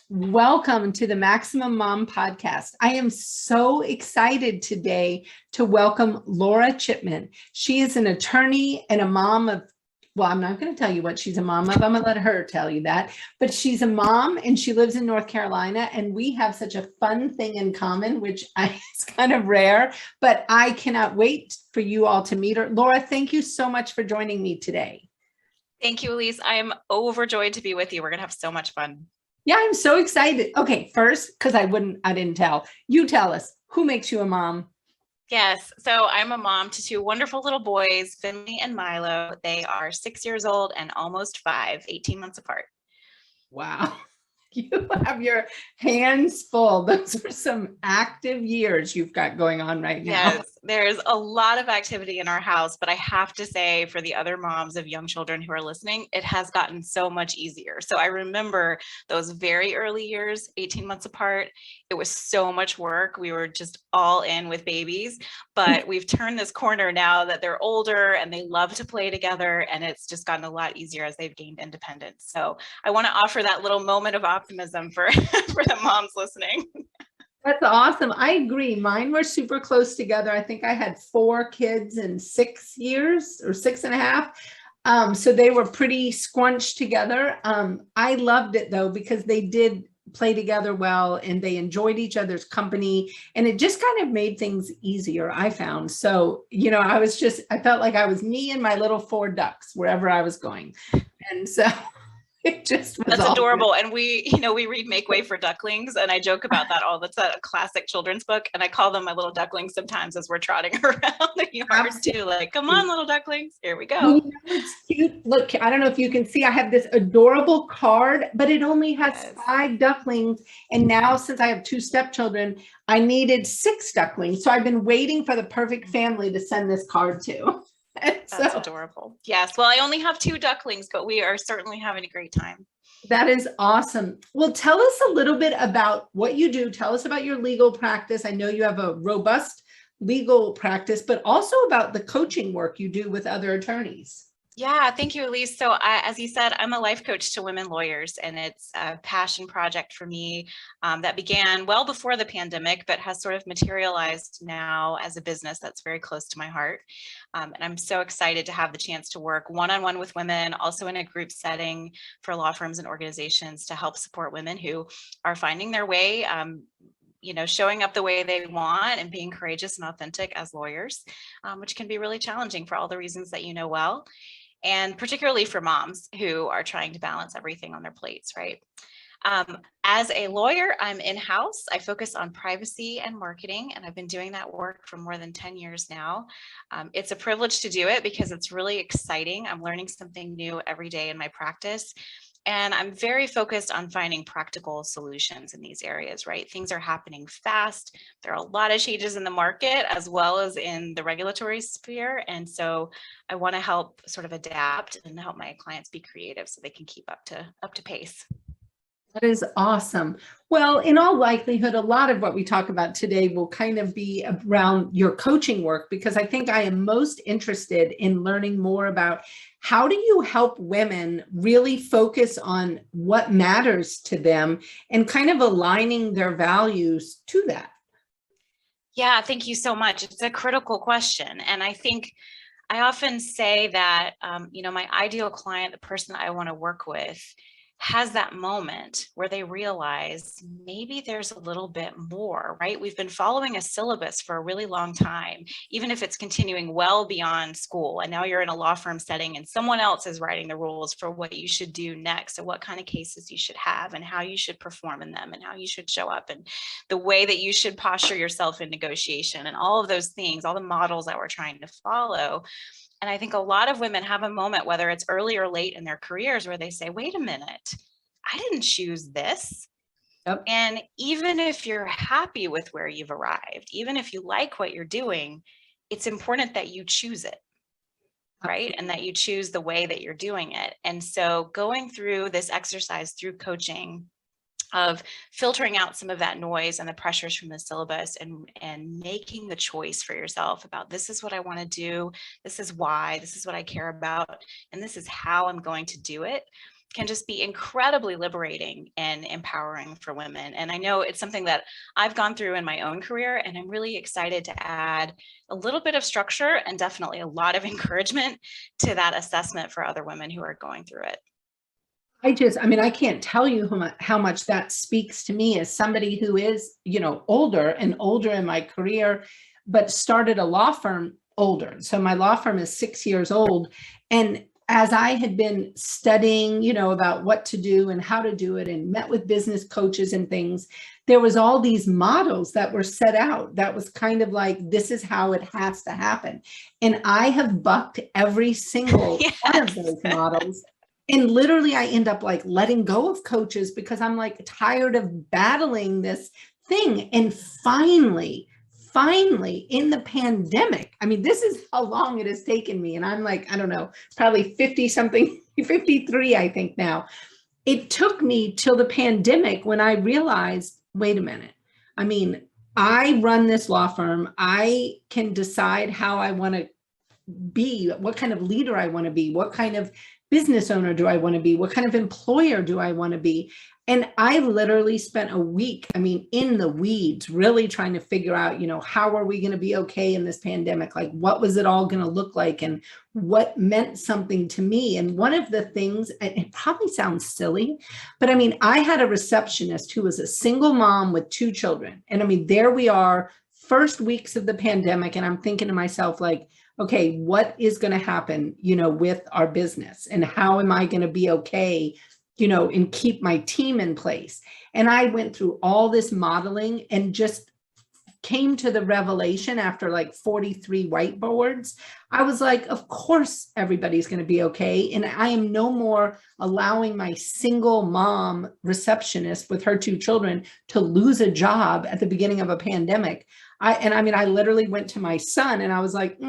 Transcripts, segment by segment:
Welcome to the Maximum Mom podcast. I am so excited today to welcome Laura Chipman. She is an attorney and a mom of, well, I'm not going to tell you what she's a mom of. I'm going to let her tell you that. But she's a mom and she lives in North Carolina, and we have such a fun thing in common, which is kind of rare, but I cannot wait for you all to meet her. Laura, thank you so much for joining me today. Thank you, Elise. I am overjoyed to be with you. We're going to have so much fun. Yeah, I'm so excited. Okay, first, because I didn't tell. You tell us, who makes you a mom? Yes, so I'm a mom to two wonderful little boys, Finley and Milo. They are 6 years old and almost 5, 18 months apart. Wow. You have your hands full. Those are some active years you've got going on right now. Yes, there's a lot of activity in our house, but I have to say, for the other moms of young children who are listening, it has gotten so much easier. So I remember those very early years, 18 months apart. It was so much work. We were just all in with babies, but we've turned this corner now that they're older and they love to play together, and it's just gotten a lot easier as they've gained independence. So I want to offer that little moment of optimism for the moms listening. That's awesome. I agree. Mine were super close together. I think I had 4 kids in 6 years or 6.5. So they were pretty scrunched together. I loved it though, because they did play together well and they enjoyed each other's company, and it just kind of made things easier, I found. So, I felt like I was me and my little 4 ducks wherever I was going. And so it just was That's adorable. And we read Make Way for Ducklings, and I joke about that all the time. A classic children's book, and I call them my little ducklings sometimes as we're trotting around. Ours too, like, come on, little ducklings, here we go. It's cute. Look, I don't know if you can see, I have this adorable card, but it only has 5 ducklings. And now, since I have 2 stepchildren, I needed 6 ducklings. So I've been waiting for the perfect family to send this card to. That's adorable. Yes. Well, I only have 2 ducklings, but we are certainly having a great time. That is awesome. Well, tell us a little bit about what you do. Tell us about your legal practice. I know you have a robust legal practice, but also about the coaching work you do with other attorneys. Yeah, thank you, Elise. So as you said, I'm a life coach to women lawyers, and it's a passion project for me that began well before the pandemic, but has sort of materialized now as a business that's very close to my heart. And I'm so excited to have the chance to work one-on-one with women, also in a group setting for law firms and organizations to help support women who are finding their way, showing up the way they want and being courageous and authentic as lawyers, which can be really challenging for all the reasons that you know well. And particularly for moms who are trying to balance everything on their plates, right? As a lawyer, I'm in-house. I focus on privacy and marketing, and I've been doing that work for more than 10 years now. It's a privilege to do it because it's really exciting. I'm learning something new every day in my practice. And I'm very focused on finding practical solutions in these areas, right? Things are happening fast. There are a lot of changes in the market as well as in the regulatory sphere. And so I want to help sort of adapt and help my clients be creative so they can keep up to pace. That is awesome. Well, in all likelihood, a lot of what we talk about today will kind of be around your coaching work, because I think I am most interested in learning more about how do you help women really focus on what matters to them and kind of aligning their values to that. Yeah, thank you so much. It's a critical question. And I think I often say that, my ideal client, the person I want to work with, has that moment where they realize maybe there's a little bit more, right? We've been following a syllabus for a really long time, even if it's continuing well beyond school. And now you're in a law firm setting and someone else is writing the rules for what you should do next and what kind of cases you should have and how you should perform in them and how you should show up and the way that you should posture yourself in negotiation and all of those things, all the models that we're trying to follow. And I think a lot of women have a moment, whether it's early or late in their careers, where they say, wait a minute, I didn't choose this. Yep. And even if you're happy with where you've arrived, even if you like what you're doing, it's important that you choose it, right? And that you choose the way that you're doing it. And so going through this exercise through coaching of filtering out some of that noise and the pressures from the syllabus and making the choice for yourself about this is what I want to do, this is why, this is what I care about, and this is how I'm going to do it, can just be incredibly liberating and empowering for women. And I know it's something that I've gone through in my own career, and I'm really excited to add a little bit of structure and definitely a lot of encouragement to that assessment for other women who are going through it. I mean, I can't tell you how much that speaks to me as somebody who is, older and older in my career, but started a law firm older. So my law firm is 6 years old. And as I had been studying, about what to do and how to do it and met with business coaches and things, there was all these models that were set out that was kind of like, this is how it has to happen. And I have bucked every single one of those models. And literally I end up like letting go of coaches because I'm like tired of battling this thing. And finally in the pandemic, I mean, this is how long it has taken me. And I'm like, I don't know, probably 50 something, 53, I think now. It took me till the pandemic when I realized, wait a minute. I mean, I run this law firm. I can decide how I want to be, what kind of leader I want to be, what kind of business owner do I want to be, what kind of employer do I want to be. And I literally spent a week, I mean, in the weeds, really trying to figure out, how are we going to be okay in this pandemic? Like, what was it all going to look like and what meant something to me? And one of the things, it probably sounds silly, but I mean, I had a receptionist who was a single mom with 2 children. And I mean, there we are, first weeks of the pandemic. And I'm thinking to myself, like, okay, what is going to happen, with our business, and how am I going to be okay, and keep my team in place? And I went through all this modeling and just came to the revelation after like 43 whiteboards. I was like, of course, everybody's going to be okay. And I am no more allowing my single mom receptionist with her 2 children to lose a job at the beginning of a pandemic. I literally went to my son and I was like,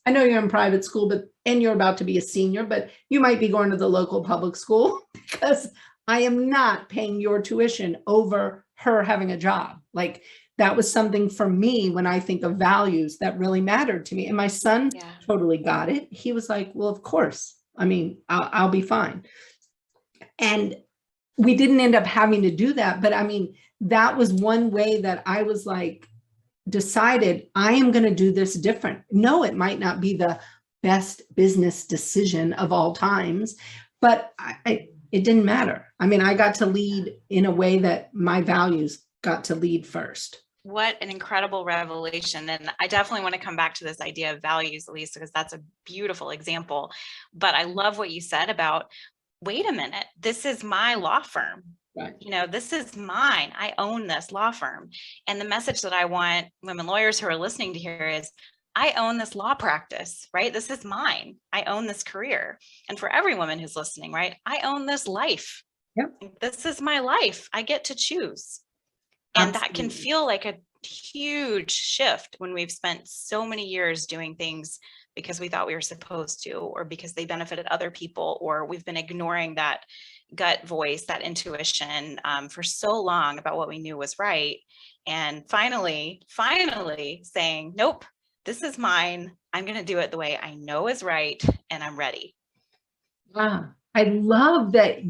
I know you're in private school, and you're about to be a senior, but you might be going to the local public school because I am not paying your tuition over her having a job. Like, that was something for me when I think of values that really mattered to me. And my son totally got it. He was like, well, of course. I mean, I'll be fine. And we didn't end up having to do that. But I mean, that was one way that I was like, decided I am going to do this different. No, it might not be the best business decision of all times, but it didn't matter. I mean, I got to lead in a way that my values got to lead first. What an incredible revelation. And I definitely want to come back to this idea of values, Elise, because that's a beautiful example. But I love what you said about, wait a minute, this is my law firm. Right. This is mine. I own this law firm. And the message that I want women lawyers who are listening to hear is, I own this law practice, right? This is mine. I own this career. And for every woman who's listening, right? I own this life. Yep. This is my life. I get to choose. And Absolutely. That can feel like a huge shift when we've spent so many years doing things because we thought we were supposed to, or because they benefited other people, or we've been ignoring that gut voice, that intuition for so long about what we knew was right. And finally saying, nope, this is mine. I'm going to do it the way I know is right. And I'm ready. Wow. I love that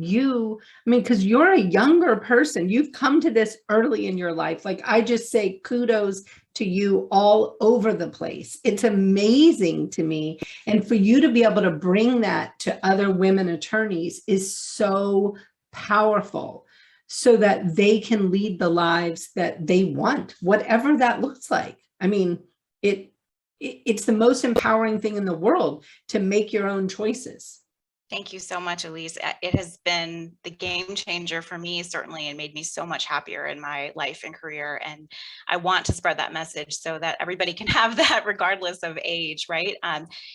because you're a younger person, you've come to this early in your life. Like, I just say kudos to you all over the place. It's amazing to me. And for you to be able to bring that to other women attorneys is so powerful, so that they can lead the lives that they want, whatever that looks like. I mean, it's the most empowering thing in the world to make your own choices. Thank you so much, Elise. It has been the game changer for me, certainly, and made me so much happier in my life and career. And I want to spread that message so that everybody can have that regardless of age, right?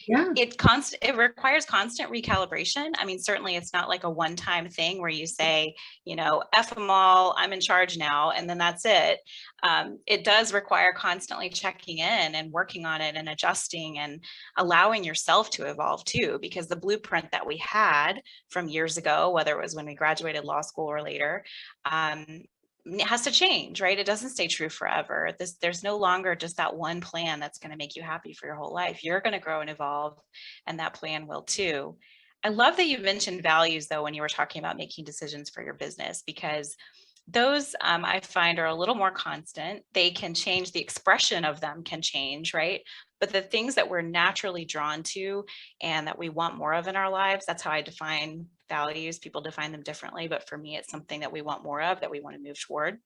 It requires constant recalibration. I mean, certainly it's not like a one-time thing where you say, F them all, I'm in charge now, and then that's it. It does require constantly checking in and working on it and adjusting and allowing yourself to evolve too, because the blueprint that we had from years ago, whether it was when we graduated law school or later, it has to change, right? It doesn't stay true forever. There's no longer just that one plan that's going to make you happy for your whole life. You're going to grow and evolve, and that plan will too. I love that you mentioned values though, when you were talking about making decisions for your business, because those I find are a little more constant. They can change, the expression of them can change, right? But the things that we're naturally drawn to and that we want more of in our lives, that's how I define values. People define them differently, but for me, it's something that we want more of, that we want to move toward.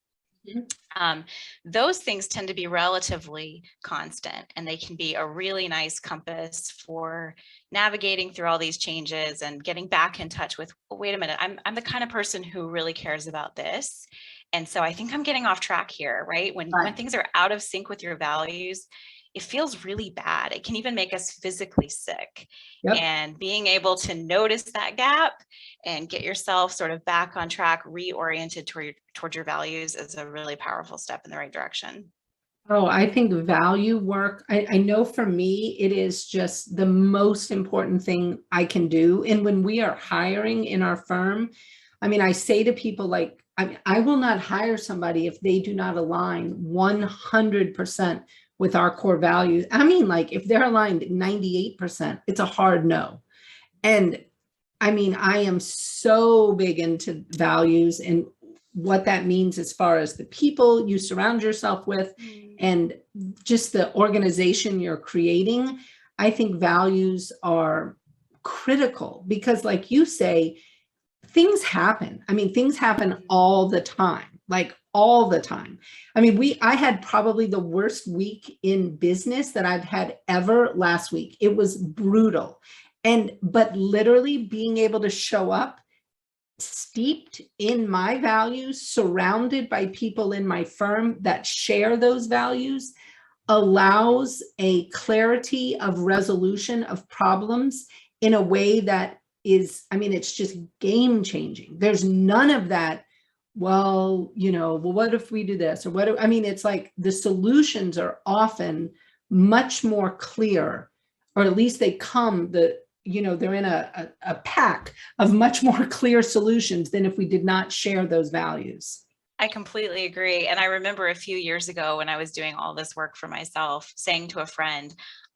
Mhm. Those things tend to be relatively constant, and they can be a really nice compass for navigating through all these changes and getting back in touch with, oh, wait a minute, I'm the kind of person who really cares about this. And so I think I'm getting off track here, right? When Right. things are out of sync with your values, it feels really bad. It can even make us physically sick. Yep. And being able to notice that gap and get yourself sort of back on track, reoriented towards your values, is a really powerful step in the right direction. Oh, I think value work, I know for me, it is just the most important thing I can do. And when we are hiring in our firm, I mean, I say to people like, I will not hire somebody if they do not align 100% with our core values. I mean, like if they're aligned 98%, it's a hard no. And I mean, I am so big into values and what that means as far as the people you surround yourself with and just the organization you're creating. I think values are critical because, like you say, things happen. I mean, things happen all the time, like all the time. I mean, I had probably the worst week in business that I've had ever last week. It was brutal. But literally being able to show up steeped in my values, surrounded by people in my firm that share those values, allows a clarity of resolution of problems in a way that is, I mean, it's just game changing. There's none of that. Well, what if we do this or I mean, it's like the solutions are often much more clear, or at least they come, they're in a pack of much more clear solutions than if we did not share those values. I completely agree. And I remember a few years ago when I was doing all this work for myself, saying to a friend,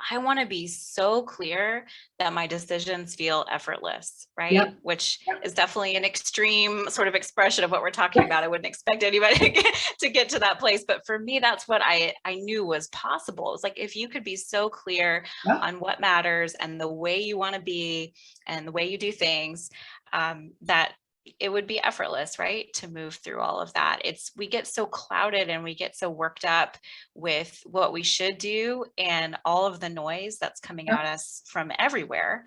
I want to be so clear that my decisions feel effortless, right? Yep. Which is definitely an extreme sort of expression of what we're talking about. I wouldn't expect anybody to get to that place. But for me, that's what I knew was possible. It's like, if you could be so clear Yep. on what matters and the way you want to be and the way you do things, that it would be effortless, right? To move through all of that. We get so clouded and we get so worked up with what we should do and all of the noise that's coming at us from everywhere.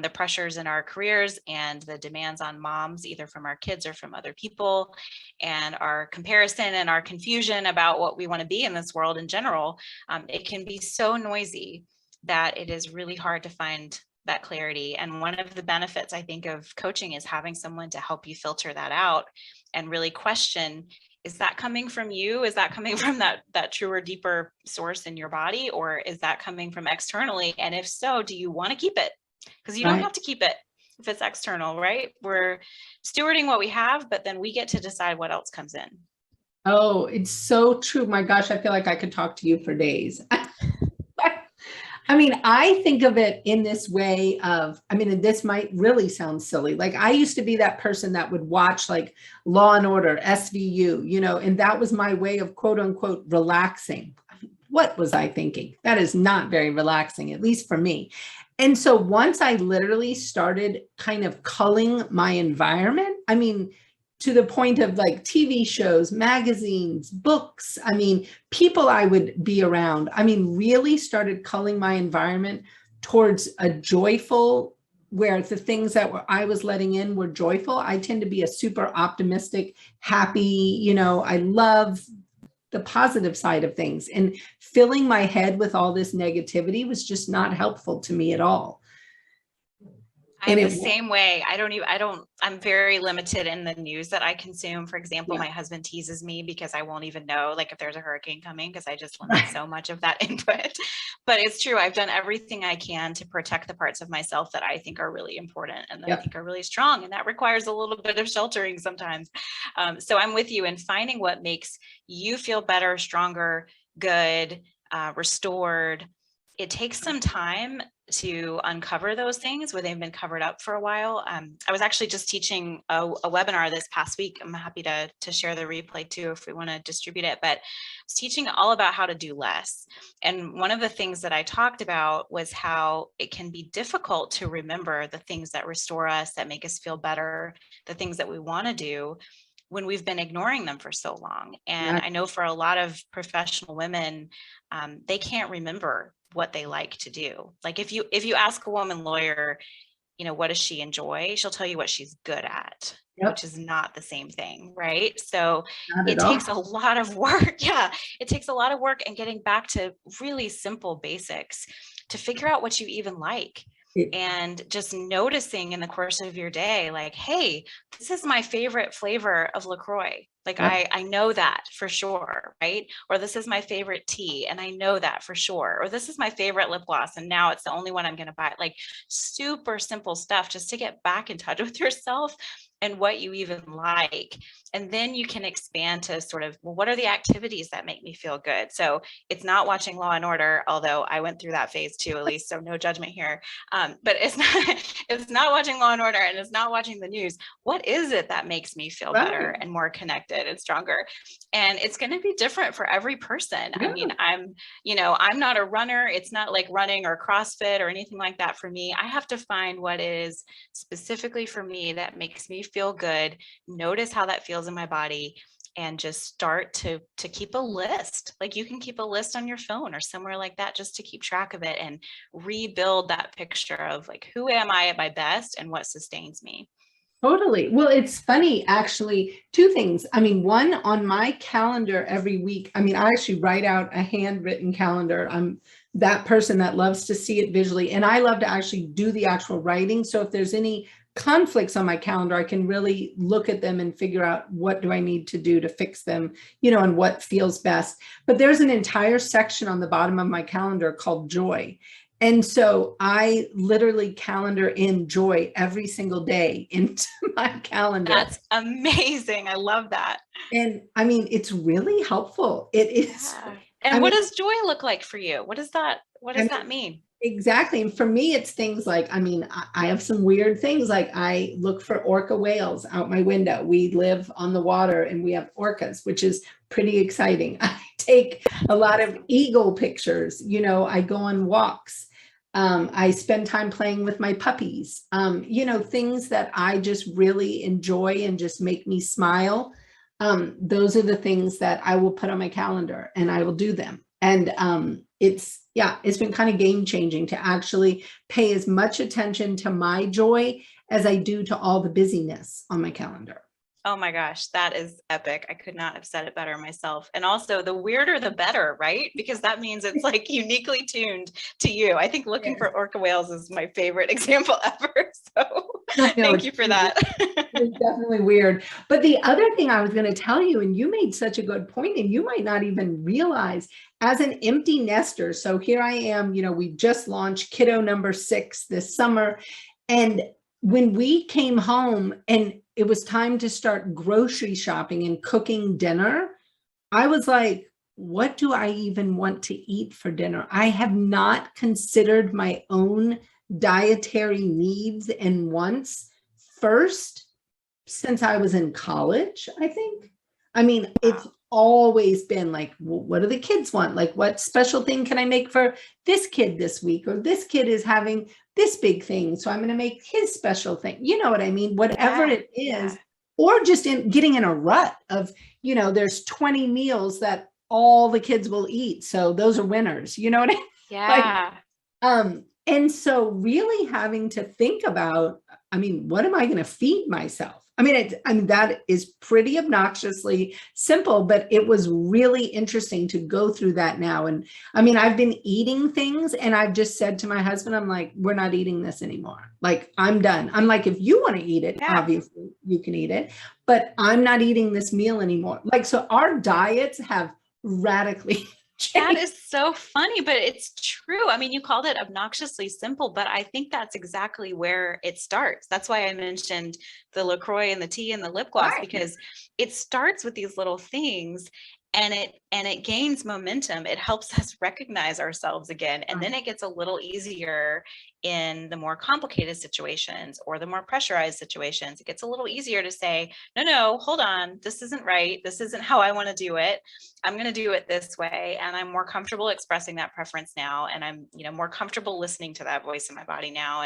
The pressures in our careers and the demands on moms, either from our kids or from other people, and our comparison and our confusion about what we want to be in this world in general. It can be so noisy that it is really hard to find that clarity. And one of the benefits, I think, of coaching is having someone to help you filter that out and really question, is that coming from you? Is that coming from that truer, deeper source in your body? Or is that coming from externally? And if so, do you want to keep it? Because you don't have to keep it if it's external, right? We're stewarding what we have, but then we get to decide what else comes in. Oh, it's so true. My gosh, I feel like I could talk to you for days. I mean, I think of it in this way of, I mean, this might really sound silly. Like I used to be that person that would watch like Law and Order, SVU, and that was my way of quote unquote relaxing. What was I thinking? That is not very relaxing, at least for me. And so once I literally started kind of culling my environment, I mean, to the point of like TV shows, magazines, books, I mean, people I would be around, I mean, really started culling my environment towards a joyful, where the things that I was letting in were joyful. I tend to be a super optimistic, happy, I love the positive side of things. And filling my head with all this negativity was just not helpful to me at all. I'm the same way. I'm very limited in the news that I consume. For example, my husband teases me because I won't even know like if there's a hurricane coming, because I just limit so much of that input. But it's true. I've done everything I can to protect the parts of myself that I think are really important and that I think are really strong. And that requires a little bit of sheltering sometimes. So I'm with you in finding what makes you feel better, stronger, good, restored, it takes some time to uncover those things where they've been covered up for a while. I was actually just teaching a webinar this past week. I'm happy to share the replay too if we want to distribute it, but I was teaching all about how to do less. And one of the things that I talked about was how it can be difficult to remember the things that restore us, that make us feel better, the things that we want to do when we've been ignoring them for so long. And I know for a lot of professional women, they can't remember what they like to do. Like if you ask a woman lawyer, what does she enjoy? She'll tell you what she's good at, which is not the same thing, right? So it takes a lot of work. Yeah, it takes a lot of work and getting back to really simple basics to figure out what you even like. And just noticing in the course of your day, like, hey, this is my favorite flavor of LaCroix. Like, I know that for sure, right? Or this is my favorite tea, and I know that for sure. Or this is my favorite lip gloss, and now it's the only one I'm going to buy. Like, super simple stuff just to get back in touch with yourself and what you even like. And then you can expand to sort of, well, what are the activities that make me feel good? So it's not watching Law and Order, although I went through that phase too, Elise, so no judgment here. But it's not watching Law and Order, and it's not watching the news. What is it that makes me feel better and more connected and stronger? And it's going to be different for every person. I mean, I'm not a runner. It's not like running or CrossFit or anything like that for me. I have to find what is specifically for me that makes me feel good, notice how that feels in my body, and just start to keep a list. Like you can keep a list on your phone or somewhere like that just to keep track of it and rebuild that picture of like, who am I at my best and what sustains me? Totally. Well, it's funny, actually, two things. I mean, one, on my calendar every week, I mean, I actually write out a handwritten calendar. I'm that person that loves to see it visually, and I love to actually do the actual writing. So if there's any conflicts on my calendar, I can really look at them and figure out what do I need to do to fix them, and what feels best. But there's an entire section on the bottom of my calendar called joy. And so I literally calendar in joy every single day into my calendar. That's amazing. I love that. And I mean, it's really helpful. It is. Yeah. And what does joy look like for you? What does that mean? Exactly. And for me, it's things like, I mean, I have some weird things. Like I look for orca whales out my window. We live on the water and we have orcas, which is pretty exciting. I take a lot of eagle pictures. I go on walks. I spend time playing with my puppies. Things that I just really enjoy and just make me smile. Those are the things that I will put on my calendar and I will do them. And it's been kind of game changing to actually pay as much attention to my joy as I do to all the busyness on my calendar. Oh my gosh, that is epic. I could not have said it better myself. And also the weirder, the better, right? Because that means it's like uniquely tuned to you. I think looking for orca whales is my favorite example ever. So thank you for that. It's definitely weird. But the other thing I was going to tell you, and you made such a good point, and you might not even realize, as an empty nester. So here I am, we just launched kiddo number 6 this summer. And when we came home and it was time to start grocery shopping and cooking dinner, I was like, what do I even want to eat for dinner? I have not considered my own dietary needs and wants first since I was in college, I think. I mean, it's always been like, well, what do the kids want? Like, what special thing can I make for this kid this week? Or this kid is having this big thing, so I'm going to make his special thing. You know what I mean? Whatever it is, or just getting in a rut of, there's 20 meals that all the kids will eat. So those are winners. You know what I mean? Yeah. And so really having to think about, what am I going to feed myself? That is pretty obnoxiously simple, but it was really interesting to go through that now. And I've been eating things and I've just said to my husband, I'm like, we're not eating this anymore. Like, I'm done. I'm like, if you want to eat it, obviously you can eat it, but I'm not eating this meal anymore. Like, so our diets have radically That is so funny, but it's true. You called it obnoxiously simple, but I think that's exactly where it starts. That's why I mentioned the LaCroix and the tea and the lip gloss, because it starts with these little things. and it gains momentum. It helps us recognize ourselves again. And then it gets a little easier in the more complicated situations or the more pressurized situations. It gets a little easier to say, no, hold on, this isn't right. This isn't how I want to do it. I'm going to do it this way. And I'm more comfortable expressing that preference now. And I'm, more comfortable listening to that voice in my body now.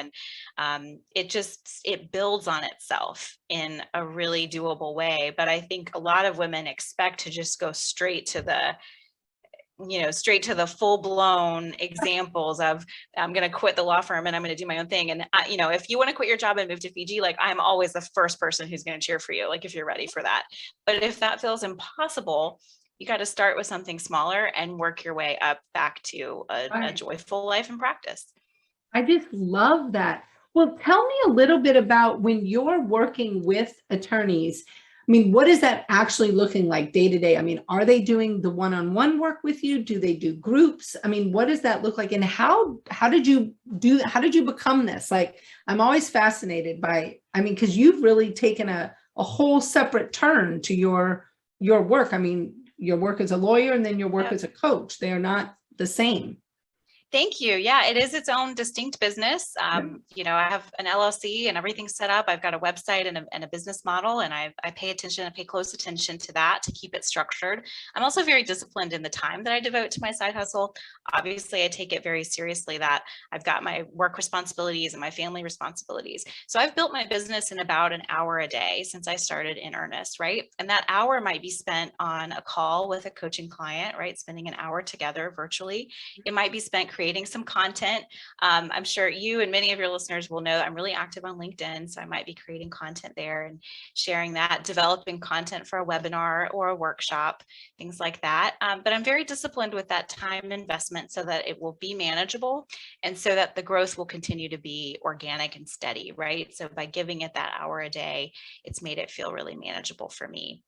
And it builds on itself in a really doable way. But I think a lot of women expect to just go straight to the full-blown examples of, I'm going to quit the law firm and I'm going to do my own thing. And if you want to quit your job and move to Fiji, like, I'm always the first person who's going to cheer for you, like, if you're ready for that. But if that feels impossible, you got to start with something smaller and work your way up back to a joyful life and practice. I just love that. Well, tell me a little bit about when you're working with attorneys. I mean, what is that actually looking like day to day? I mean, are they doing the one-on-one work with you? Do they do groups? I mean, what does that look like? And how did you become this? Like, I'm always fascinated by, because you've really taken a whole separate turn to your work. I mean, your work as a lawyer and then your work as a coach, they are not the same. Thank you. Yeah, it is its own distinct business. I have an LLC and everything's set up. I've got a website and a business model, and I pay close attention to that to keep it structured. I'm also very disciplined in the time that I devote to my side hustle. Obviously, I take it very seriously that I've got my work responsibilities and my family responsibilities. So I've built my business in about an hour a day since I started in earnest, right? And that hour might be spent on a call with a coaching client, right? Spending an hour together virtually. It might be spent creating some content. I'm sure you and many of your listeners will know that I'm really active on LinkedIn. So I might be creating content there and sharing that, developing content for a webinar or a workshop, things like that. But I'm very disciplined with that time investment so that it will be manageable and so that the growth will continue to be organic and steady, right? So by giving it that hour a day, it's made it feel really manageable for me.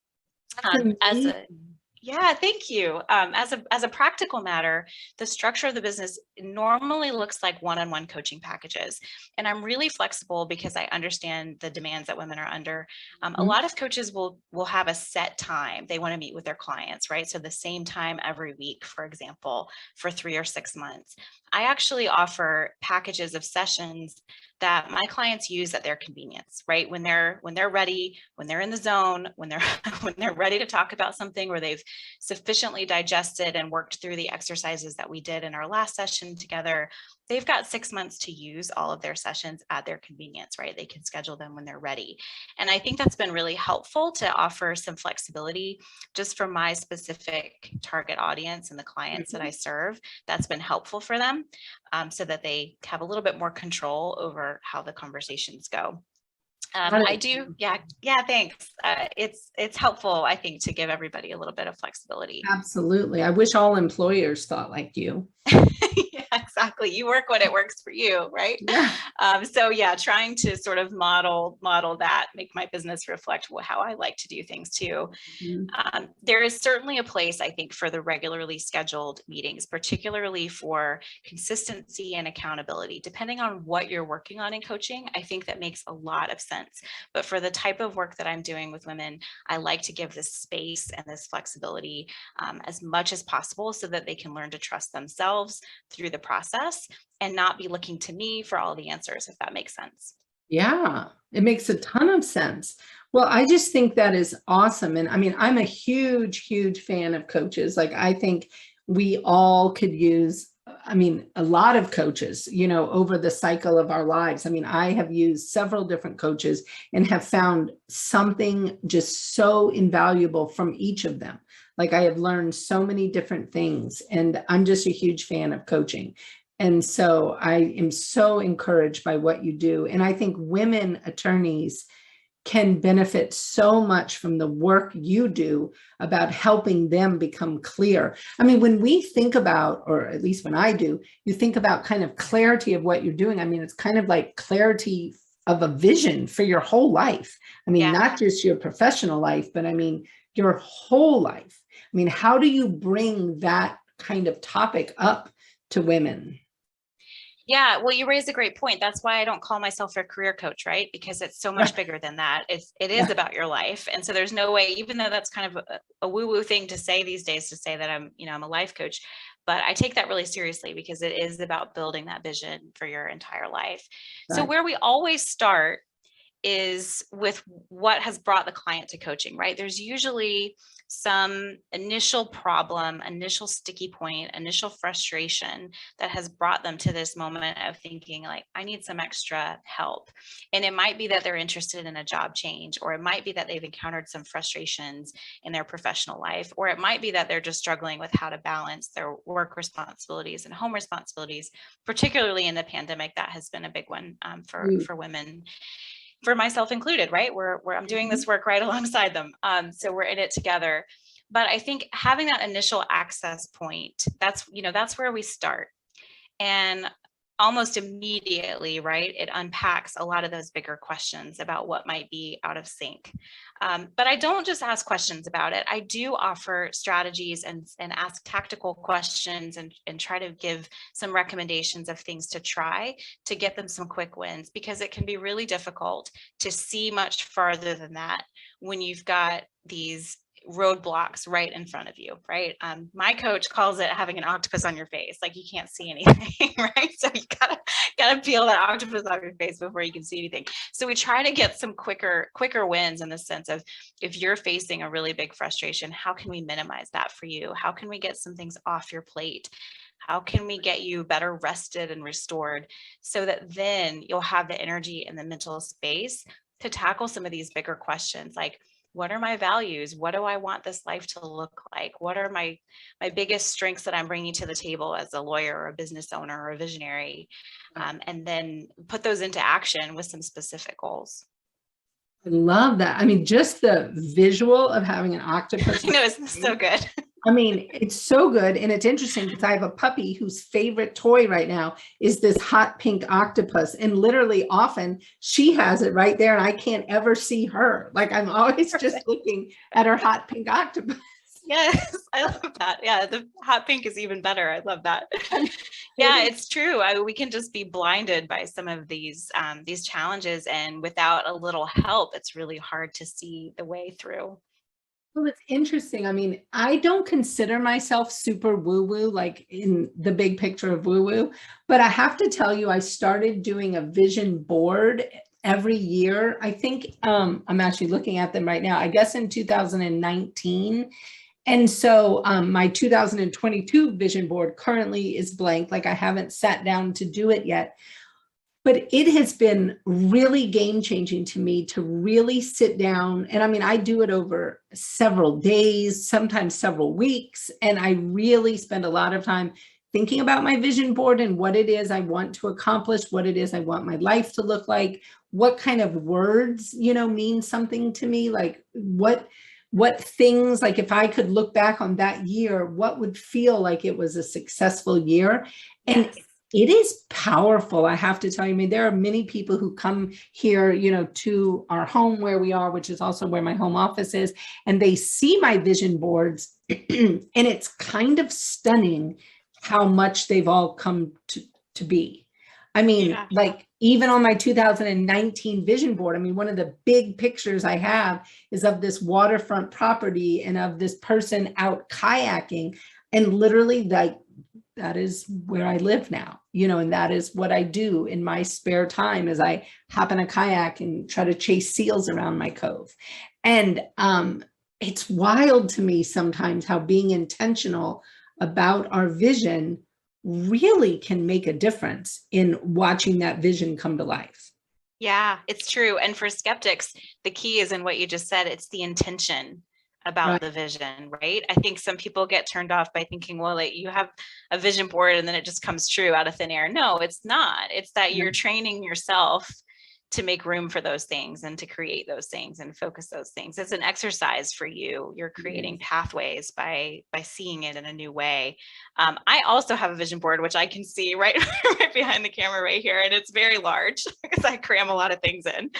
Yeah, thank you. As a practical matter, the structure of the business normally looks like one-on-one coaching packages. And I'm really flexible because I understand the demands that women are under. A lot of coaches will have a set time they want to meet with their clients, right? So the same time every week, for example, for 3 or 6 months. I actually offer packages of sessions that my clients use at their convenience, right? When they're ready, when they're in the zone, when they're ready to talk about something, or they've sufficiently digested and worked through the exercises that we did in our last session together, they've got 6 months to use all of their sessions at their convenience, right? They can schedule them when they're ready. And I think that's been really helpful to offer some flexibility just for my specific target audience and the clients that I serve. That's been helpful for them so that they have a little bit more control over how the conversations go. I do. Yeah, thanks. It's helpful, I think, to give everybody a little bit of flexibility. Absolutely. I wish all employers thought like you. Yeah, exactly. You work when it works for you, right? Yeah. So yeah, trying to sort of model that, make my business reflect how I like to do things too. There is certainly a place, I think, for the regularly scheduled meetings, particularly for consistency and accountability. Depending on what you're working on in coaching, I think that makes a lot of sense. But for the type of work that I'm doing with women, I like to give this space and this flexibility as much as possible so that they can learn to trust themselves through the process and not be looking to me for all the answers, if that makes sense. Yeah, it makes a ton of sense. Well, I just think that is awesome. And I mean, I'm a huge, huge fan of coaches. Like, I think we all could use, a lot of coaches, over the cycle of our lives. I mean, I have used several different coaches and have found something just so invaluable from each of them. Like, I have learned so many different things, and I'm just a huge fan of coaching. And so I am so encouraged by what you do. And I think women attorneys can benefit so much from the work you do about helping them become clear. I mean, when we think about, or at least when I do, you think about kind of clarity of what you're doing. I mean, it's kind of like clarity of a vision for your whole life. I mean, not just your professional life, but I mean, your whole life. I mean, how do you bring that kind of topic up to women? Yeah, well, you raised a great point. That's why I don't call myself a career coach, right? Because it's so much bigger than that. It is Yeah, about your life. And so there's no way, even though that's kind of a woo-woo thing to say these days, to say that I'm a life coach, but I take that really seriously because it is about building that vision for your entire life. So right. where we always start is with what has brought the client to coaching, right? There's usually some initial problem, initial sticky point, initial frustration that has brought them to this moment of thinking like, I need some extra help. And it might be that they're interested in a job change, or it might be that they've encountered some frustrations in their professional life, or it might be that they're just struggling with how to balance their work responsibilities and home responsibilities, particularly in the pandemic. That has been a big one for women, for myself included, right? Where I'm doing this work right alongside them. So we're in it together. But I think having that initial access point, that's where we start. And almost immediately, right, it unpacks a lot of those bigger questions about what might be out of sync. But I don't just ask questions about it. I do offer strategies and ask tactical questions and try to give some recommendations of things to try to get them some quick wins, because it can be really difficult to see much farther than that when you've got these roadblocks right in front of you, right? My coach calls it having an octopus on your face, like you can't see anything, right? So you gotta peel that octopus off your face before you can see anything. So we try to get some quicker wins in the sense of, if you're facing a really big frustration, how can we minimize that for you? How can we get some things off your plate? How can we get you better rested and restored so that then you'll have the energy and the mental space to tackle some of these bigger questions, like, what are my values? What do I want this life to look like? What are my biggest strengths that I'm bringing to the table as a lawyer or a business owner or a visionary? And then put those into action with some specific goals. I love that. I mean, just the visual of having an octopus. I know, it's so good. I mean, it's so good. And it's interesting because I have a puppy whose favorite toy right now is this hot pink octopus. And literally often she has it right there and I can't ever see her. Like I'm always just looking at her hot pink octopus. Yes, I love that. Yeah, the hot pink is even better. I love that. Yeah, it's true. We can just be blinded by some of these challenges, and without a little help, it's really hard to see the way through. Well, it's interesting. I mean, I don't consider myself super woo-woo, like in the big picture of woo-woo, but I have to tell you, I started doing a vision board every year. I think I'm actually looking at them right now, I guess in 2019. And so my 2022 vision board currently is blank, like I haven't sat down to do it yet. But it has been really game changing to me to really sit down. And I mean, I do it over several days, sometimes several weeks. And I really spend a lot of time thinking about my vision board and what it is I want to accomplish, what it is I want my life to look like, what kind of words, mean something to me, like what things, like if I could look back on that year, what would feel like it was a successful year. And Yes. it is powerful, I have to tell you. I mean, there are many people who come here, to our home where we are, which is also where my home office is, and they see my vision boards, and it's kind of stunning how much they've all come to be. I mean, Yeah. like even on my 2019 vision board, I mean, one of the big pictures I have is of this waterfront property and of this person out kayaking, and literally like, that is where I live now, and that is what I do in my spare time as I hop in a kayak and try to chase seals around my cove. And it's wild to me sometimes how being intentional about our vision really can make a difference in watching that vision come to life. Yeah, it's true. And for skeptics, the key is in what you just said. It's the intention about Right. the vision, right? I think some people get turned off by thinking, well, like, you have a vision board and then it just comes true out of thin air. No, it's not. It's that you're training yourself to make room for those things and to create those things and focus those things. It's an exercise for you. You're creating pathways by seeing it in a new way. I also have a vision board, which I can see right, right behind the camera right here. And it's very large because I cram a lot of things in.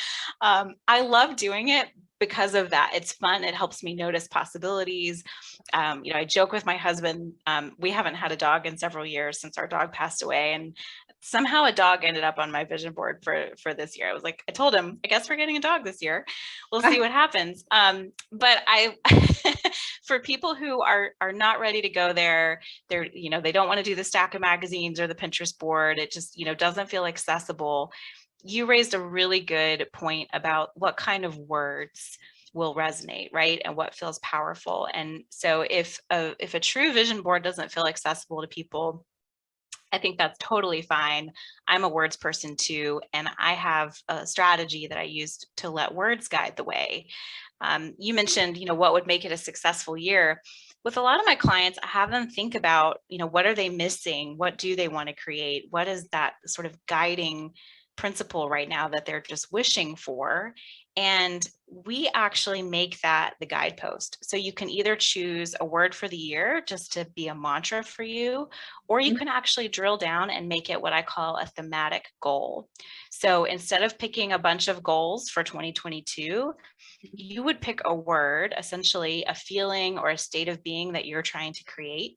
I love doing it because of that. It's fun. It helps me notice possibilities. I joke with my husband. We haven't had a dog in several years since our dog passed away. And somehow a dog ended up on my vision board for this year. I was like, I told him, I guess we're getting a dog this year. We'll see what happens. But I, for people who are not ready to go there, they're, they don't want to do the stack of magazines or the Pinterest board. It just, doesn't feel accessible. You raised a really good point about what kind of words will resonate, right? And what feels powerful. And so if a true vision board doesn't feel accessible to people, I think that's totally fine. I'm a words person too, and I have a strategy that I used to let words guide the way. You mentioned, what would make it a successful year. With a lot of my clients, I have them think about, what are they missing? What do they want to create? What is that sort of guiding principle right now that they're just wishing for? And we actually make that the guidepost. So you can either choose a word for the year just to be a mantra for you, or you can actually drill down and make it what I call a thematic goal. So instead of picking a bunch of goals for 2022, you would pick a word, essentially a feeling or a state of being that you're trying to create.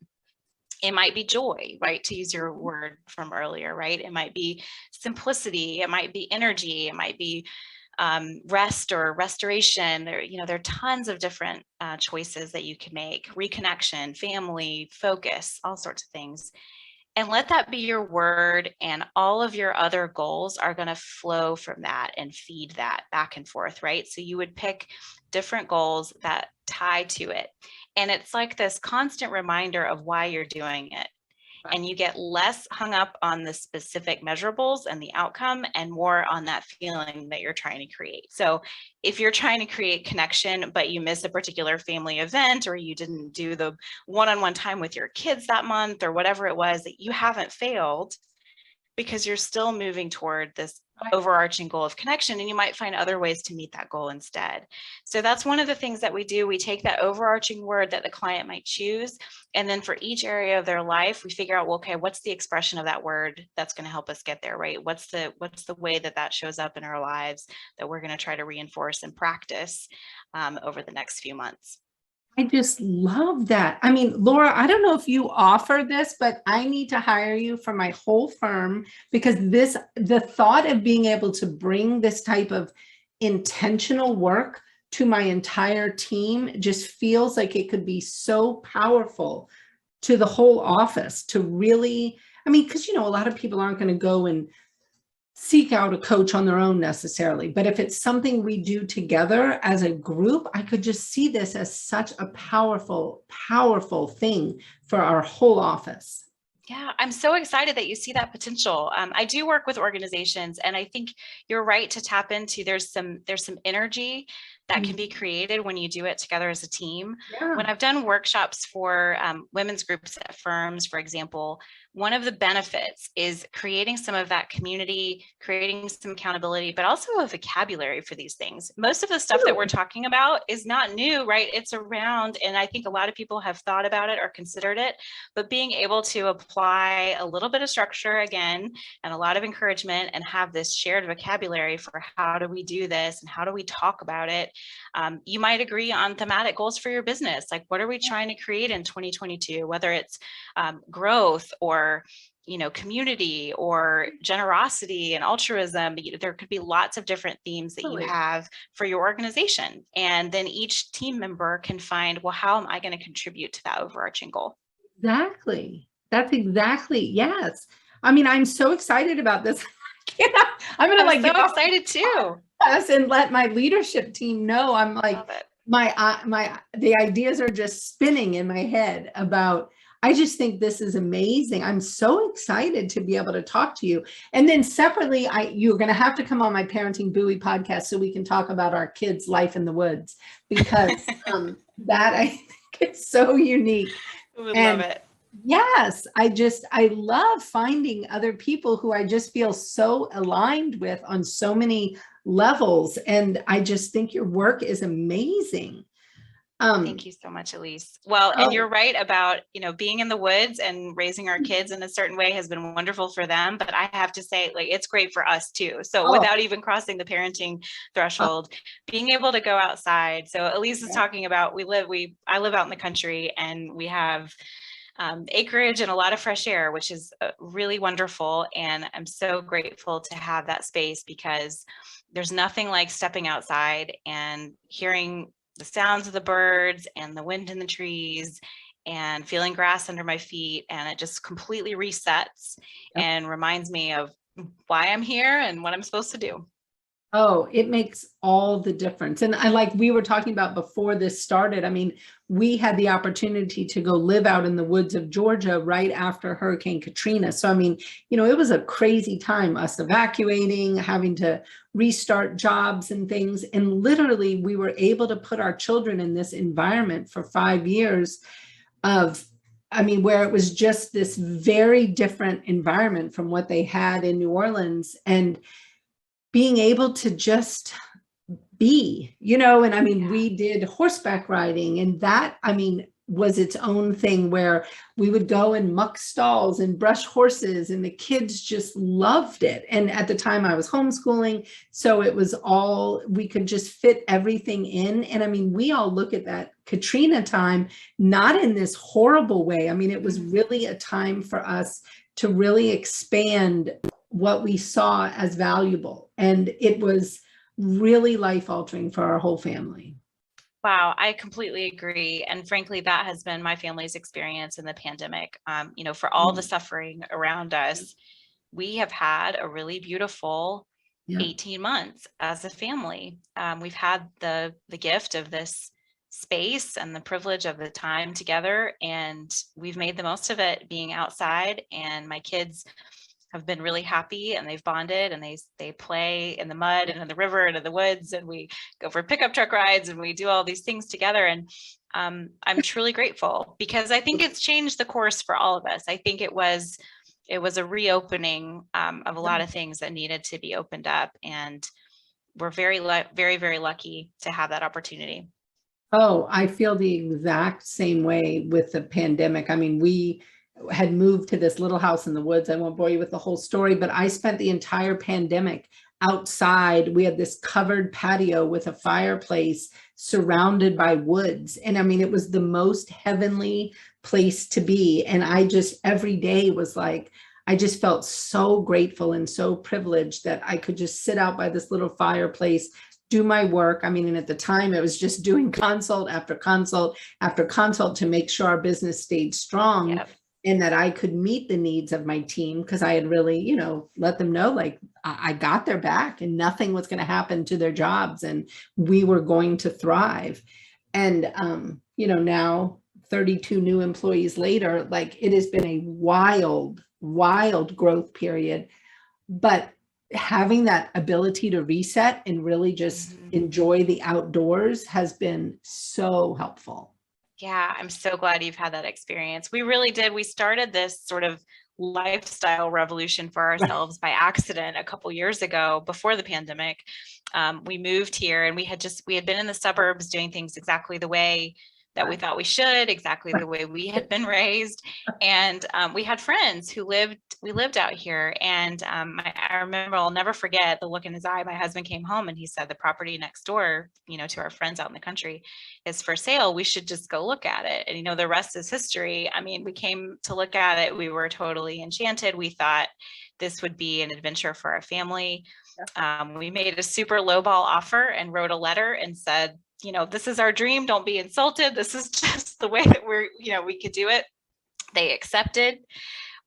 It might be joy, right? To use your word from earlier, right? It might be simplicity. It might be energy. It might be rest or restoration. There are tons of different choices that you can make. Reconnection, family, focus, all sorts of things. And let that be your word, and all of your other goals are going to flow from that and feed that back and forth, right? So you would pick different goals that tie to it. And it's like this constant reminder of why you're doing it. And you get less hung up on the specific measurables and the outcome, and more on that feeling that you're trying to create. So if you're trying to create connection, but you miss a particular family event, or you didn't do the one-on-one time with your kids that month, or whatever it was, that you haven't failed, because you're still moving toward this overarching goal of connection, and you might find other ways to meet that goal instead. So that's one of the things that we do. We take that overarching word that the client might choose, and then for each area of their life, we figure out, well, okay, what's the expression of that word that's going to help us get there, right? What's the way that shows up in our lives that we're going to try to reinforce and practice over the next few months. I just love that. I mean, Laura, I don't know if you offer this, but I need to hire you for my whole firm, because the thought of being able to bring this type of intentional work to my entire team just feels like it could be so powerful to the whole office to really, I mean, because, a lot of people aren't going to go and seek out a coach on their own necessarily. But if it's something we do together as a group, I could just see this as such a powerful, powerful thing for our whole office. Yeah, I'm so excited that you see that potential. I do work with organizations, and I think you're right to tap into, there's some energy that can be created when you do it together as a team. Yeah. When I've done workshops for women's groups at firms, for example, one of the benefits is creating some of that community, creating some accountability, but also a vocabulary for these things. Most of the stuff that we're talking about is not new, right? It's around, and I think a lot of people have thought about it or considered it, but being able to apply a little bit of structure again, and a lot of encouragement, and have this shared vocabulary for how do we do this and how do we talk about it. You might agree on thematic goals for your business. Like, what are we trying to create in 2022, whether it's growth or community or generosity and altruism. There could be lots of different themes that you have for your organization. And then each team member can find, well, how am I going to contribute to that overarching goal? Exactly. That's exactly, yes. I mean, I'm so excited about this. I'm going to so excited too. And let my leadership team know. I'm like, the ideas are just spinning in my head about, I just think this is amazing. I'm so excited to be able to talk to you. And then separately, you're going to have to come on my Parenting Buie podcast so we can talk about our kids' life in the woods, because that I think is so unique. We would love it. Yes, I love finding other people who I just feel so aligned with on so many levels. And I just think your work is amazing. Thank you so much, Elise. Well, and you're right about, being in the woods and raising our kids in a certain way has been wonderful for them. But I have to say, it's great for us too. So without even crossing the parenting threshold, being able to go outside. So Elise is talking about, I live out in the country, and we have acreage and a lot of fresh air, which is really wonderful. And I'm so grateful to have that space, because there's nothing like stepping outside and hearing the sounds of the birds and the wind in the trees and feeling grass under my feet. And it just completely resets and reminds me of why I'm here and what I'm supposed to do. Oh, it makes all the difference. And I, like we were talking about before this started, I mean, we had the opportunity to go live out in the woods of Georgia right after Hurricane Katrina. So, I mean, you know, it was a crazy time, us evacuating, having to restart jobs and things. And literally, we were able to put our children in this environment for 5 years of, I mean, where it was just this very different environment from what they had in New Orleans. And being able to just be, you know, and I mean, we did horseback riding, and that, I mean, was its own thing where we would go and muck stalls and brush horses, and the kids just loved it. And at the time I was homeschooling, so it was all, we could just fit everything in. And I mean, we all look at that Katrina time, not in this horrible way. I mean, it was really a time for us to really expand what we saw as valuable. And it was really life-altering for our whole family. Wow, I completely agree. And frankly, that has been my family's experience in the pandemic. You know, for all the suffering around us, we have had a really beautiful 18 months as a family. We've had the gift of this space and the privilege of the time together, and we've made the most of it being outside. And my kids have been really happy, and they've bonded, and they play in the mud and in the river and in the woods, and we go for pickup truck rides, and we do all these things together. And I'm truly grateful, because I think it's changed the course for all of us. I think it was a reopening of a lot of things that needed to be opened up, and we're very, very lucky to have that opportunity. Oh, I feel the exact same way with the pandemic. I mean, we had moved to this little house in the woods. I won't bore you with the whole story, but I spent the entire pandemic outside. We had this covered patio with a fireplace surrounded by woods. And I mean, it was the most heavenly place to be. And I just, every day was like, I just felt so grateful and so privileged that I could just sit out by this little fireplace, do my work. I mean, and at the time it was just doing consult after consult after consult to make sure our business stayed strong. Yep. And that I could meet the needs of my team, because I had really, you know, let them know, like, I got their back and nothing was going to happen to their jobs, and we were going to thrive. And, you know, now 32 new employees later, like, it has been a wild, wild growth period. But having that ability to reset and really just enjoy the outdoors has been so helpful. Yeah, I'm so glad you've had that experience. We really did. We started this sort of lifestyle revolution for ourselves by accident a couple years ago before the pandemic. We moved here, and we had been in the suburbs doing things exactly the way that we thought we should, exactly the way we had been raised. And we had friends who lived out here. And I remember, I'll never forget the look in his eye. My husband came home and he said, the property next door, you know, to our friends out in the country is for sale. We should just go look at it. And, you know, the rest is history. I mean, we came to look at it. We were totally enchanted. We thought this would be an adventure for our family. We made a super lowball offer and wrote a letter and said, you know, this is our dream. Don't be insulted. This is just the way that we could do it. They accepted.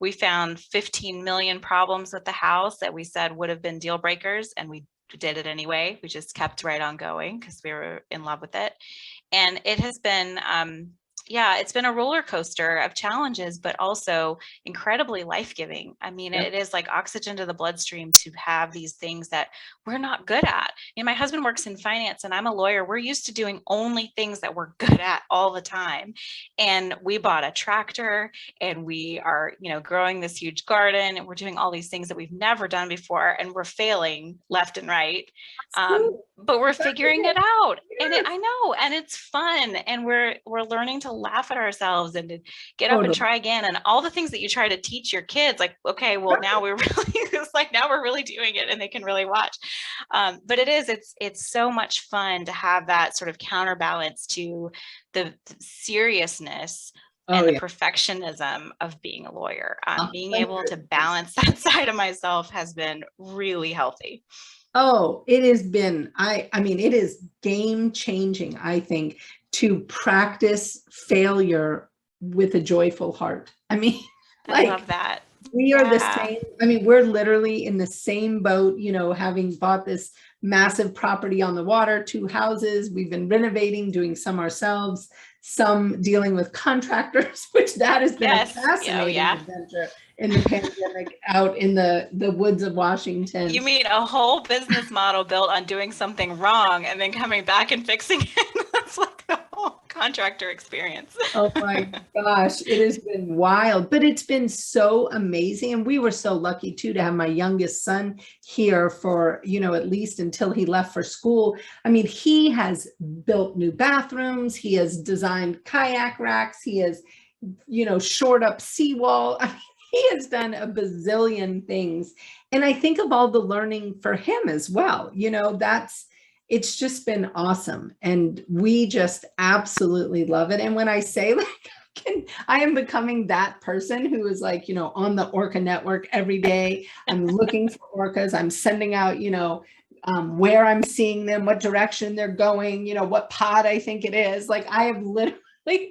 We found 15 million problems with the house that we said would have been deal breakers, and we did it anyway. We just kept right on going because we were in love with it. And it has been, it's been a roller coaster of challenges, but also incredibly life-giving. I mean, it is like oxygen to the bloodstream to have these things that we're not good at. You know, my husband works in finance and I'm a lawyer. We're used to doing only things that we're good at all the time. And we bought a tractor, and we are, you know, growing this huge garden, and we're doing all these things that we've never done before, and we're failing left and right. But we're figuring it out. And I know, and it's fun, and we're learning to laugh at ourselves and to get up and try again, and all the things that you try to teach your kids, like, okay, well, now we're really, it's like, now we're really doing it, and they can really watch. But it's so much fun to have that sort of counterbalance to the seriousness Oh, and the yeah. perfectionism of being a lawyer. Being able to 100%. balance that side of myself has been really healthy. Oh, it has been, I mean, it is game changing, I think, to practice failure with a joyful heart. I mean, I love like that. we are the Yeah. same. I mean, we're literally in the same boat, you know, having bought this massive property on the water, 2 houses. We've been renovating, doing some ourselves, some dealing with contractors, which that has been a Yes. Oh, fascinating yeah. adventure in the pandemic out in the woods of Washington. You mean a whole business model built on doing something wrong and then coming back and fixing it? That's like the whole contractor experience. Oh my gosh, it has been wild, but it's been so amazing. And we were so lucky too to have my youngest son here for, you know, at least until he left for school. I mean, he has built new bathrooms, he has designed kayak racks, he has, you know, shored up seawall. I mean, he has done a bazillion things. And I think of all the learning for him as well. You know, it's just been awesome. And we just absolutely love it. And when I say like, I am becoming that person who is like, you know, on the Orca network every day. I'm looking for orcas. I'm sending out, you know, where I'm seeing them, what direction they're going, you know, what pod I think it is. Like I have literally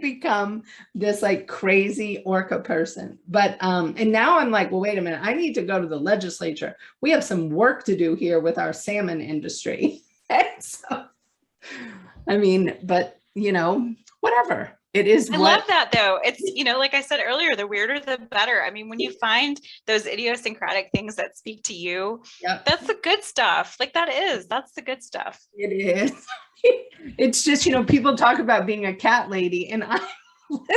become this like crazy orca person. But and now I'm like, well, wait a minute, I need to go to the legislature. We have some work to do here with our salmon industry. And so, I mean, but you know, whatever. It is I love that though. It's, you know, like I said earlier, the weirder the better. I mean, when you find those idiosyncratic things that speak to you, Yep. that's the good stuff. Like that's the good stuff. It is. It's just, you know, people talk about being a cat lady, and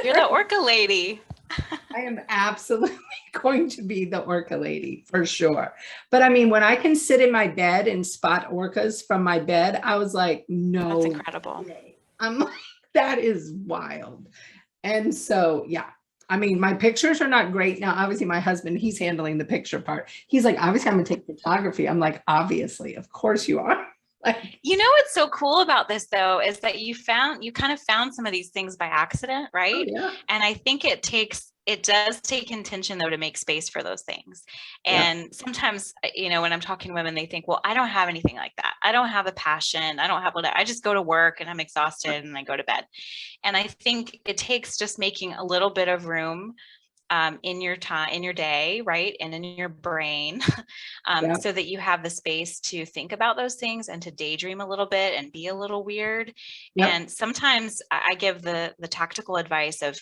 You're the orca lady. I am absolutely going to be the orca lady for sure. But I mean, when I can sit in my bed and spot orcas from my bed, I was like, no. That's incredible. I'm like, that is wild. And so, yeah. I mean, my pictures are not great now. Obviously, my husband, he's handling the picture part. He's like, obviously, I'm going to take photography. I'm like, obviously, of course you are. Like, you know what's so cool about this though is that you kind of found some of these things by accident, right? oh, yeah. And I think it does take intention though to make space for those things. And sometimes, you know, when I'm talking to women, they think, well, I don't have anything like that. I don't have a passion. I don't have what I just go to work and I'm exhausted and I go to bed. And I think it takes just making a little bit of room in your time, in your day, right? And in your brain, so that you have the space to think about those things and to daydream a little bit and be a little weird. And sometimes I give the tactical advice of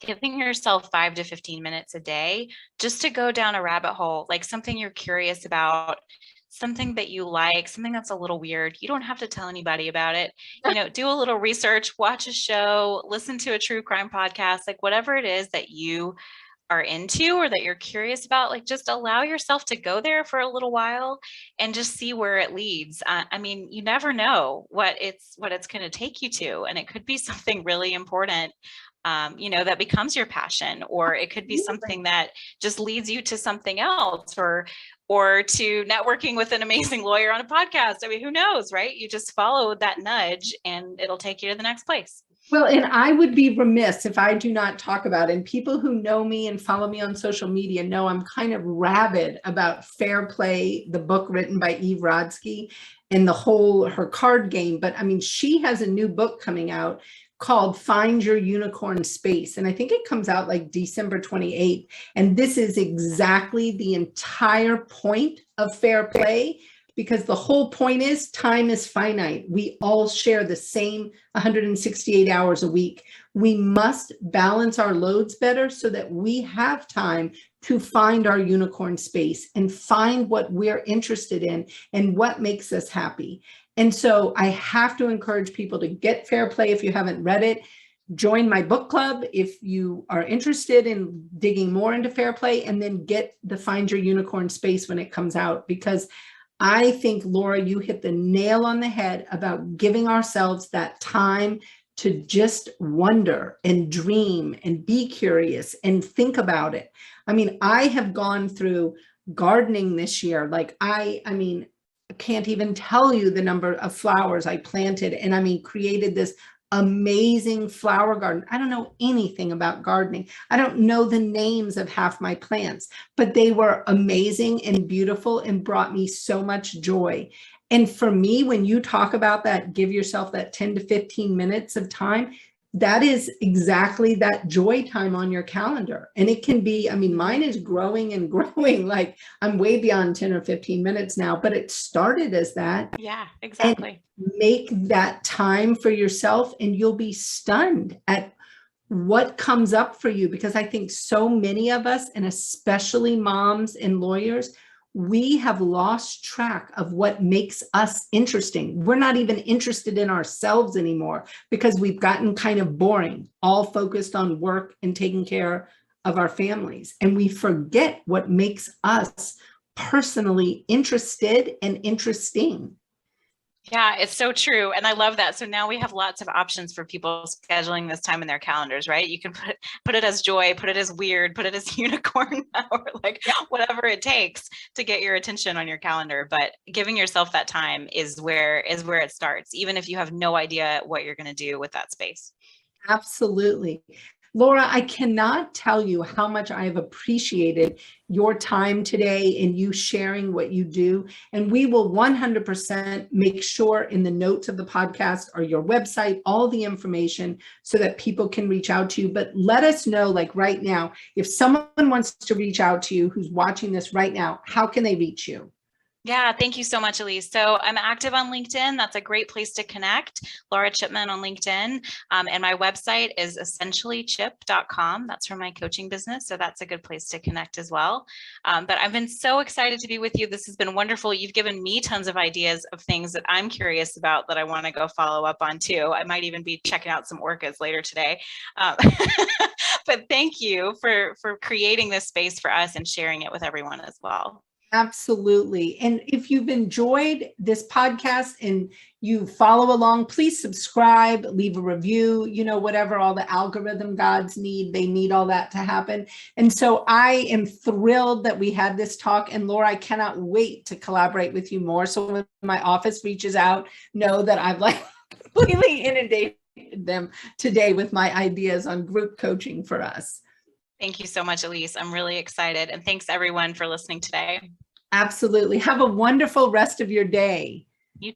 giving yourself 5 to 15 minutes a day just to go down a rabbit hole, like something you're curious about, something that you like, something that's a little weird. You don't have to tell anybody about it. You know, do a little research, watch a show, listen to a true crime podcast, like whatever it is that you are into or that you're curious about, like just allow yourself to go there for a little while and just see where it leads. I mean, you never know what it's going to take you to, and it could be something really important, you know, that becomes your passion, or it could be something that just leads you to something else, or to networking with an amazing lawyer on a podcast. I mean, who knows, right? You just follow that nudge and it'll take you to the next place. Well, and I would be remiss if I do not talk about it. And people who know me and follow me on social media know I'm kind of rabid about Fair Play, the book written by Eve Rodsky, and her card game. But I mean, she has a new book coming out called Find Your Unicorn Space. And I think it comes out like December 28th. And this is exactly the entire point of Fair Play, because the whole point is time is finite. We all share the same 168 hours a week. We must balance our loads better so that we have time to find our unicorn space and find what we're interested in and what makes us happy. And so I have to encourage people to get Fair Play if you haven't read it. Join my book club if you are interested in digging more into Fair Play, and then get the Find Your Unicorn Space when it comes out. Because I think, Laura, you hit the nail on the head about giving ourselves that time to just wonder and dream and be curious and think about it. I mean, I have gone through gardening this year. Like I mean, I can't even tell you the number of flowers I planted, and I mean, created this amazing flower garden. I don't know anything about gardening. I don't know the names of half my plants, but they were amazing and beautiful and brought me so much joy. And for me, when you talk about that, give yourself that 10 to 15 minutes of time, that is exactly that joy time on your calendar. And it can be, I mean, mine is growing and growing. Like I'm way beyond 10 or 15 minutes now, but it started as that. Yeah, exactly. And make that time for yourself and you'll be stunned at what comes up for you. Because I think so many of us, and especially moms and lawyers, we have lost track of what makes us interesting. We're not even interested in ourselves anymore because we've gotten kind of boring, all focused on work and taking care of our families. And we forget what makes us personally interested and interesting. Yeah, it's so true. And I love that. So now we have lots of options for people scheduling this time in their calendars, right? You can put it as joy, put it as weird, put it as unicorn, or like whatever it takes to get your attention on your calendar. But giving yourself that time is where it starts, even if you have no idea what you're going to do with that space. Absolutely. Laura, I cannot tell you how much I have appreciated your time today and you sharing what you do. And we will 100% make sure in the notes of the podcast or your website, all the information so that people can reach out to you. But let us know, like right now, if someone wants to reach out to you who's watching this right now, how can they reach you? Yeah, thank you so much, Elise. So I'm active on LinkedIn. That's a great place to connect. Laura Chipman on LinkedIn. And my website is essentiallychip.com. That's for my coaching business. So that's a good place to connect as well. But I've been so excited to be with you. This has been wonderful. You've given me tons of ideas of things that I'm curious about that I want to go follow up on too. I might even be checking out some orchids later today. But thank you for creating this space for us and sharing it with everyone as well. Absolutely. And if you've enjoyed this podcast and you follow along, please subscribe, leave a review, whatever all the algorithm gods need, they need all that to happen. And so I am thrilled that we had this talk. And Laura, I cannot wait to collaborate with you more. So when my office reaches out, know that I've completely inundated them today with my ideas on group coaching for us. Thank you so much, Elise. I'm really excited. And thanks everyone for listening today. Absolutely. Have a wonderful rest of your day.